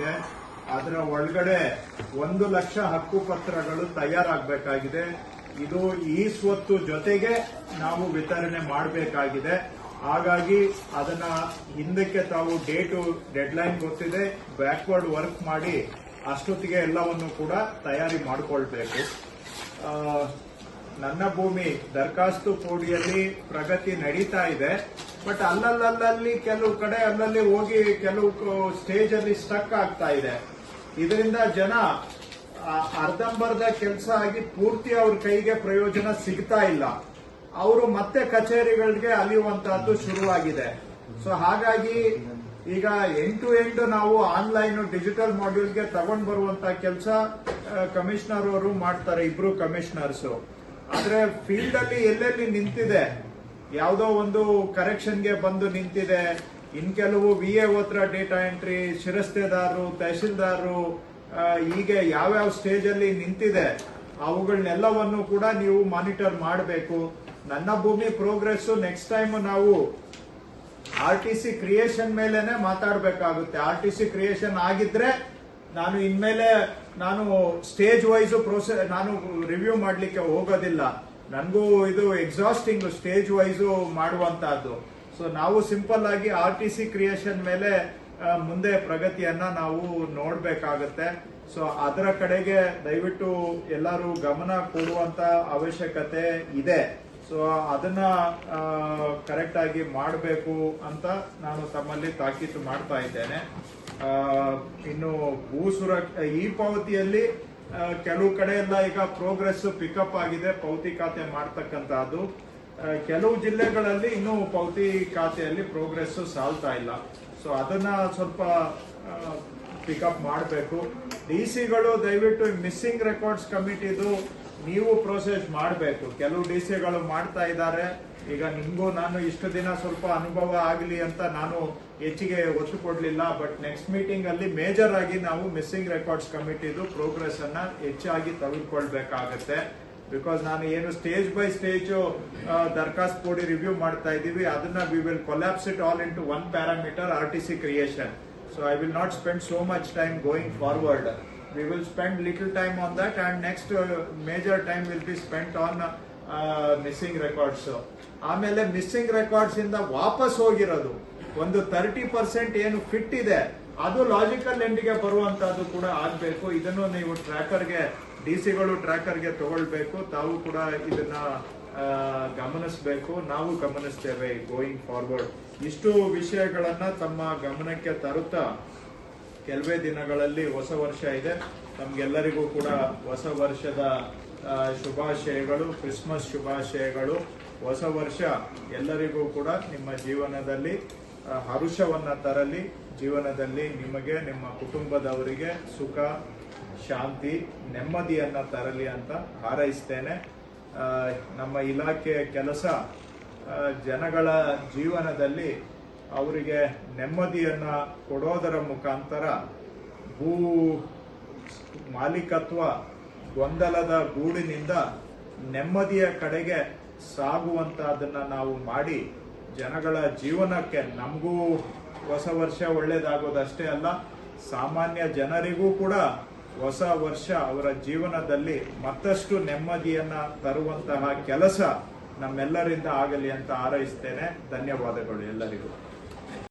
ಇದೆ. ಅದರ ಒಳಗಡೆ 1 ಲಕ್ಷ ಹಕ್ಕುಪತ್ರಗಳು ತಯಾರಾಗಬೇಕಾಗಿದೆ. ಇದು ಈ ಸ್ವತ್ತು ಜೊತೆಗೆ ನಾವು ವಿತರಣೆ ಮಾಡಬೇಕಾಗಿದೆ. ಹಾಗಾಗಿ ಅದನ್ನ ಹಿಂದಕ್ಕೆ ತಾವು ಡೆಡ್ಲೈನ್ ಗೊತ್ತಿದೆ, ಬ್ಯಾಕ್ವರ್ಡ್ ವರ್ಕ್ ಮಾಡಿ ಅಷ್ಟೊತ್ತಿಗೆ ಎಲ್ಲವನ್ನು ಕೂಡ ತಯಾರಿ ಮಾಡಿಕೊಳ್ಬೇಕು. ನನ್ನ ಭೂಮಿ ದರಖಾಸ್ತು ಕೋಡಿಯಲ್ಲಿ ಪ್ರಗತಿ ನಡೀತಾ ಇದೆ. ಬಟ್ ಅಲ್ಲಲ್ಲಿ ಕೆಲವು ಕಡೆ ಅಲ್ಲಲ್ಲಿ ಹೋಗಿ ಕೆಲವು ಸ್ಟೇಜ್ ಅಲ್ಲಿ ಸ್ಟಕ್ ಆಗ್ತಾ ಇದೆ. ಇದರಿಂದ ಜನ ಅರ್ಧಂಬರ್ಧ ಕೆಲಸ ಆಗಿ ಪೂರ್ತಿ ಅವ್ರ ಕೈಗೆ ಪ್ರಯೋಜನ ಸಿಗ್ತಾ ಇಲ್ಲ. ಅವರು ಮತ್ತೆ ಕಚೇರಿಗಳಿಗೆ ಅಲಿಯುವಂತಹದ್ದು ಶುರುವಾಗಿದೆ. ಸೊ ಹಾಗಾಗಿ ಈಗ ಎಂಡ್ ಟು ಎಂಡ್ ನಾವು ಆನ್ಲೈನ್ ಡಿಜಿಟಲ್ ಮಾಡ್ಯೂಲ್ಗೆ ತಗೊಂಡ್ ಬರುವಂತ ಕೆಲಸ ಕಮಿಷನರ್ ಅವರು ಮಾಡ್ತಾರೆ, 2 ಕಮಿಷನರ್ಸ್. ಆದ್ರೆ ಫೀಲ್ಡ್ ಅಲ್ಲಿ ಎಲ್ಲೆಲ್ಲಿ ನಿಂತಿದೆ, ಯಾವುದೋ ಒಂದು ಕರೆಕ್ಷನ್ಗೆ ಬಂದು ನಿಂತಿದೆ, ಇನ್ ಕೆಲವು VA ಹತ್ರ ಡೇಟಾ ಎಂಟ್ರಿ, ಶಿರಸ್ತೆದಾರರು, ತಹಶೀಲ್ದಾರರು, ಹೀಗೆ ಯಾವ್ಯಾವ ಸ್ಟೇಜ್ ಅಲ್ಲಿ ನಿಂತಿದೆ ಅವುಗಳನ್ನೆಲ್ಲವನ್ನು ಕೂಡ ನೀವು ಮಾನಿಟರ್ ಮಾಡಬೇಕು. ನನ್ನ ಭೂಮಿ ಪ್ರೋಗ್ರೆಸ್ ನೆಕ್ಸ್ಟ್ ಟೈಮ್ ನಾವು RTC ಕ್ರಿಯೇಷನ್ ಮೇಲೆನೆ ಮಾತಾಡಬೇಕಾಗುತ್ತೆ. RTC ಕ್ರಿಯೇಷನ್ ಆಗಿದ್ರೆ ನಾನು ಇನ್ಮೇಲೆ ಸ್ಟೇಜ್ ವೈಸ್ ನಾನು ರಿವ್ಯೂ ಮಾಡ್ಲಿಕ್ಕೆ ಹೋಗೋದಿಲ್ಲ. ನನಗೂ ಇದು ಎಕ್ಸಾಸ್ಟಿಂಗ್ ಸ್ಟೇಜ್ ವೈಸ್ ಮಾಡುವಂತಹದ್ದು. ಸೊ ನಾವು ಸಿಂಪಲ್ ಆಗಿ RTC ಕ್ರಿಯೇಷನ್ ಮೇಲೆ ಮುಂದೆ ಪ್ರಗತಿಯನ್ನ ನಾವು ನೋಡ್ಬೇಕಾಗತ್ತೆ. ಸೊ ಅದರ ಕಡೆಗೆ ದಯವಿಟ್ಟು ಎಲ್ಲರೂ ಗಮನ ಕೊಡುವಂತ ಅವಶ್ಯಕತೆ ಇದೆ. ಸೊ ಅದನ್ನ ಕರೆಕ್ಟ್ ಆಗಿ ಮಾಡಬೇಕು ಅಂತ ನಾನು ತಮ್ಮಲ್ಲಿ ತಾಕೀತು ಮಾಡ್ತಾ ಇದ್ದೇನೆ. ಇನ್ನು ಈ ಪಾವತಿಯಲ್ಲಿ ಕೆಲವು ಕಡೆ ಎಲ್ಲ ಈಗ ಪ್ರೋಗ್ರೆಸ್ ಪಿಕಪ್ ಆಗಿದೆ, ಪಾವತಿ ಖಾತೆ ಮಾಡ್ತಕ್ಕಂತಹದ್ದು. ಕೆಲವು ಜಿಲ್ಲೆಗಳಲ್ಲಿ ಇನ್ನೂ ಪಾವತಿ ಖಾತೆಯಲ್ಲಿ ಪ್ರೋಗ್ರೆಸ್ ಸಾಲ್ತಾ ಇಲ್ಲ. ಸೊ ಅದನ್ನ ಸ್ವಲ್ಪ ಪಿಕಪ್ ಮಾಡಬೇಕು. DCಗಳು ದಯವಿಟ್ಟು ಮಿಸ್ಸಿಂಗ್ ರೆಕಾರ್ಡ್ಸ್ ಕಮಿಟಿದು ನೀವು ಪ್ರೋಸೆಸ್ ಮಾಡಬೇಕು. ಕೆಲವು DCಗಳು ಮಾಡ್ತಾ ಇದ್ದಾರೆ. ಈಗ ನಿಮ್ಗೂ ನಾನು ಇಷ್ಟು ದಿನ ಸ್ವಲ್ಪ ಅನುಭವ ಆಗಲಿ ಅಂತ ನಾನು ಹೆಚ್ಚಿಗೆ ಒತ್ತು ಕೊಡ್ಲಿಲ್ಲ. ಬಟ್ ನೆಕ್ಸ್ಟ್ ಮೀಟಿಂಗ್ ಅಲ್ಲಿ ಮೇಜರ್ ಆಗಿ ನಾವು ಮಿಸ್ಸಿಂಗ್ ರೆಕಾರ್ಡ್ಸ್ ಕಮಿಟಿದು ಪ್ರೋಗ್ರೆಸ್ ಅನ್ನ ಹೆಚ್ಚಾಗಿ ತೆಗೆದುಕೊಳ್ಬೇಕಾಗತ್ತೆ. ಬಿಕಾಸ್ ನಾನು ಏನು ಸ್ಟೇಜ್ ಬೈ ಸ್ಟೇಜ್ ದರಖಾಸ್ತು ಕೊಡಿ ರಿವ್ಯೂ ಮಾಡ್ತಾ ಇದೀವಿ, ಅದನ್ನ we will collapse it all into 1 parameter RTC creation. So I will not spend so much time going forward. We will spend little time on that, and next major time will be spent on missing records. ಆಮೇಲೆ missing records ಇಂದ ವಾಪಸ್ ಹೋಗಿರೋದು ಒಂದು 30% ಏನು fit ಇದೆ ಅದು logical ಎಂಡ್ಗೆ ಬರುವಂತದ್ದು ಕೂಡ ಆಗ್ಬೇಕು. ಇದನ್ನು ನೀವು ಟ್ರ್ಯಾಕರ್ಗೆ DCಗಳು ಟ್ರ್ಯಾಕರ್ಗೆ ತಗೊಳ್ಬೇಕು. ತಾವು ಕೂಡ ಇದನ್ನ ಗಮನಿಸಬೇಕು, ನಾವು ಗಮನಿಸ್ತೇವೆ ಗೋಯಿಂಗ್ ಫಾರ್ವರ್ಡ್. ಇಷ್ಟು ವಿಷಯಗಳನ್ನ ತಮ್ಮ ಗಮನಕ್ಕೆ ತರುತ್ತಾ ಕೆಲವೇ ದಿನಗಳಲ್ಲಿ ಹೊಸ ವರ್ಷ ಇದೆ. ತಮ್ಗೆಲ್ಲರಿಗೂ ಕೂಡ ಹೊಸ ವರ್ಷದ ಶುಭಾಶಯಗಳು, ಕ್ರಿಸ್ಮಸ್ ಶುಭಾಶಯಗಳು. ಹೊಸ ವರ್ಷ ಎಲ್ಲರಿಗೂ ಕೂಡ ನಿಮ್ಮ ಜೀವನದಲ್ಲಿ ಹರುಷವನ್ನ ತರಲಿ, ಜೀವನದಲ್ಲಿ ನಿಮಗೆ ನಿಮ್ಮ ಕುಟುಂಬದವರಿಗೆ ಸುಖ, ಶಾಂತಿ, ನೆಮ್ಮದಿಯನ್ನ ತರಲಿ ಅಂತ ಹಾರೈಸ್ತೇನೆ. ನಮ್ಮ ಇಲಾಖೆ ಕೆಲಸ ಜನಗಳ ಜೀವನದಲ್ಲಿ ಅವರಿಗೆ ನೆಮ್ಮದಿಯನ್ನ ಕೊಡೋದರ ಮುಖಾಂತರ ಭೂ ಮಾಲೀಕತ್ವ ಗೊಂದಲದ ಗೂಡಿನಿಂದ ನೆಮ್ಮದಿಯ ಕಡೆಗೆ ಸಾಗುವಂತಹದನ್ನ ನಾವು ಮಾಡಿ ಜನಗಳ ಜೀವನಕ್ಕೆ, ನಮಗೂ ಹೊಸ ವರ್ಷ ಒಳ್ಳೇದಾಗೋದಷ್ಟೇ ಅಲ್ಲ, ಸಾಮಾನ್ಯ ಜನರಿಗೂ ಕೂಡ ಹೊಸ ವರ್ಷ ಅವರ ಜೀವನದಲ್ಲಿ ಮತ್ತಷ್ಟು ನೆಮ್ಮದಿಯನ್ನ ತರುವಂತಹ ಕೆಲಸ ನಮ್ಮೆಲ್ಲರಿಂದ ಆಗಲಿ ಅಂತ ಹಾರೈಸ್ತೇನೆ. ಧನ್ಯವಾದಗಳು ಎಲ್ಲರಿಗೂ.